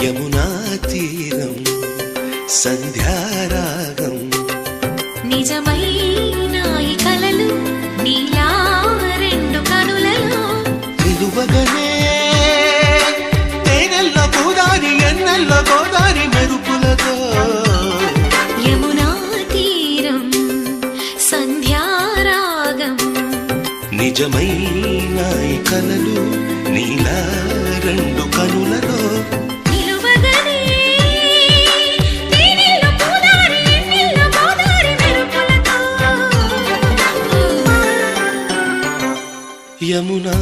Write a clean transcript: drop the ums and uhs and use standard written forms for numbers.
యమునా తీరం సంధ్యారాగం నిజమైన ఈ కలలు నీలా రెండు కనులలో నిలువగనే తేనెల్లో గోదారి ఎన్నెల్లో గోదారి మెరుపులతో యమునా తీరం సంధ్యారాగం నిజమైన ఈ కలలు నీలా రెండు కనులలో యమునా